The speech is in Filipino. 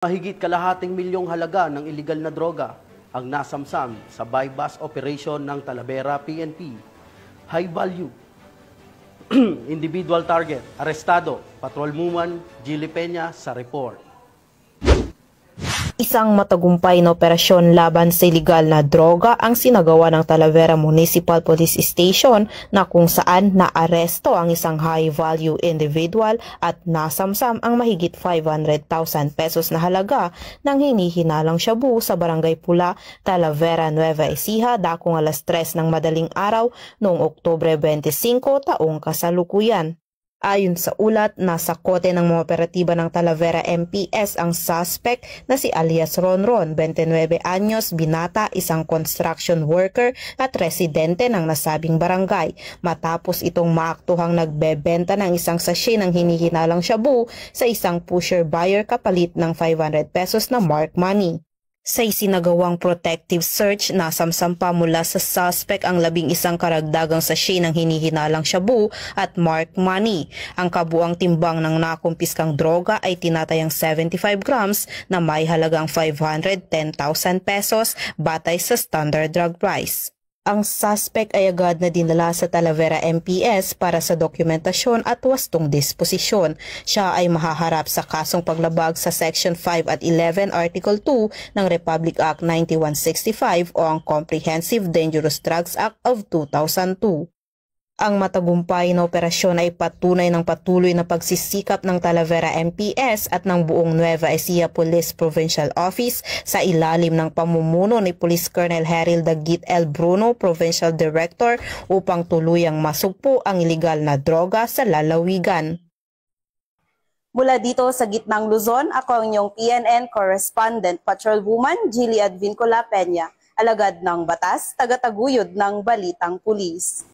Mahigit kalahating milyong halaga ng iligal na droga ang nasamsam sa buy-bust operation ng Talavera PNP. High value. Individual target. Arestado. Patrolwoman Gilly Peña sa report. Isang matagumpay na operasyon laban sa iligal na droga ang sinagawa ng Talavera Municipal Police Station na kung saan naaresto ang isang high-value individual at nasamsam ang mahigit 500,000 pesos na halaga ng hinihinalang shabu sa Barangay Pula, Talavera, Nueva Ecija, dakong alas 3 ng madaling araw noong Oktubre 25 taong kasalukuyan. Ayon sa ulat, nasa kote ng mga operatiba ng Talavera MPS ang suspect na si alias Ronron, 29 anyos, binata, isang construction worker at residente ng nasabing barangay. Matapos itong maaktuhang nagbebenta ng isang sachet ng hinihinalang shabu sa isang pusher buyer kapalit ng 500 pesos na mark money. Sa isinagawang protective search, nasamsampa mula sa suspect ang 11 karagdagang sachet ng hinihinalang shabu at mark money. Ang kabuang timbang ng nakumpiskang droga ay tinatayang 75 grams na may halagang 510,000 pesos batay sa standard drug price. Ang suspect ay agad na dinala sa Talavera MPS para sa dokumentasyon at wastong disposisyon. Siya ay mahaharap sa kasong paglabag sa Section 5 at 11 Article 2 ng Republic Act 9165 o ang Comprehensive Dangerous Drugs Act of 2002. Ang matagumpay na operasyon ay patunay ng patuloy na pagsisikap ng Talavera MPS at ng buong Nueva Ecija Police Provincial Office sa ilalim ng pamumuno ni Police Colonel Harold Dagit L. Bruno, Provincial Director, upang tuluyang masugpo ang iligal na droga sa lalawigan. Mula dito sa gitnang Luzon, ako ang inyong PNN Correspondent Patrolwoman Gilly Advincula Peña, alagad ng batas, tagataguyod ng Balitang Pulis.